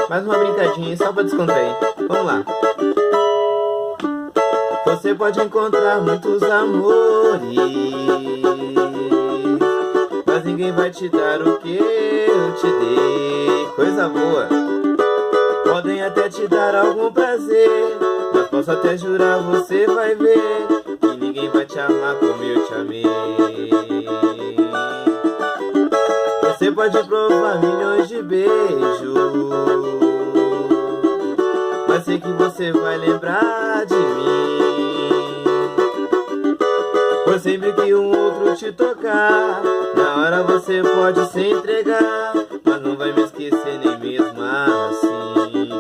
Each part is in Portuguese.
Mais uma brincadinha só pra descontrair. Vamos lá. Você pode encontrar muitos amores, mas ninguém vai te dar o que eu te dei. Coisa boa. Podem até te dar algum prazer, mas posso até jurar, você vai ver que ninguém vai te amar como eu te amei. Você pode provar milhões de beijos, mas sei que você vai lembrar de mim. Pois sempre que um outro te tocar, na hora você pode se entregar, mas não vai me esquecer nem mesmo assim.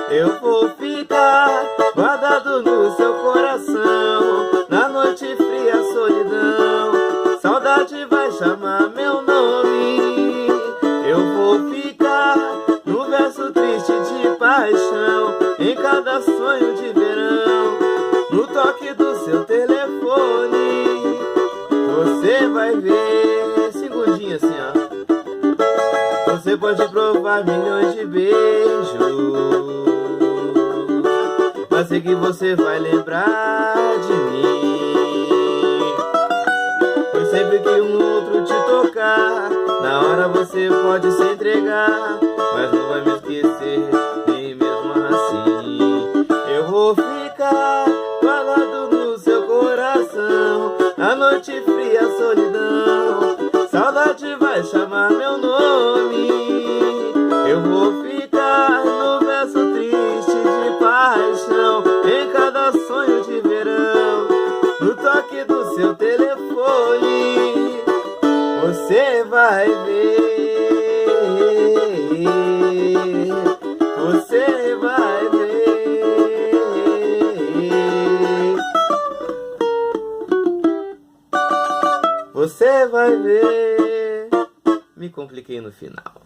Eu vou ficar guardado no seu coração, na noite fria, solidão, saudade vai chamar meu nome. Eu vou ficar no verso triste de paixão, em cada sonho de verão, no toque do seu telefone. Você vai ver, segundinho assim, ó. Você pode provar milhões de beijos, mas sei que você vai lembrar de mim. Pois sempre que um outro te tocar, na hora você pode se entregar, mas não vai me esquecer nem mesmo assim. Eu vou ficar guardado no seu coração, na noite fria, solidão, saudade vai chamar meu nome. Eu vou ficar no verso triste de paixão, em cada sonho de verão, no toque do seu telefone. Você vai ver, você vai ver. Você vai ver. Me compliquei no final.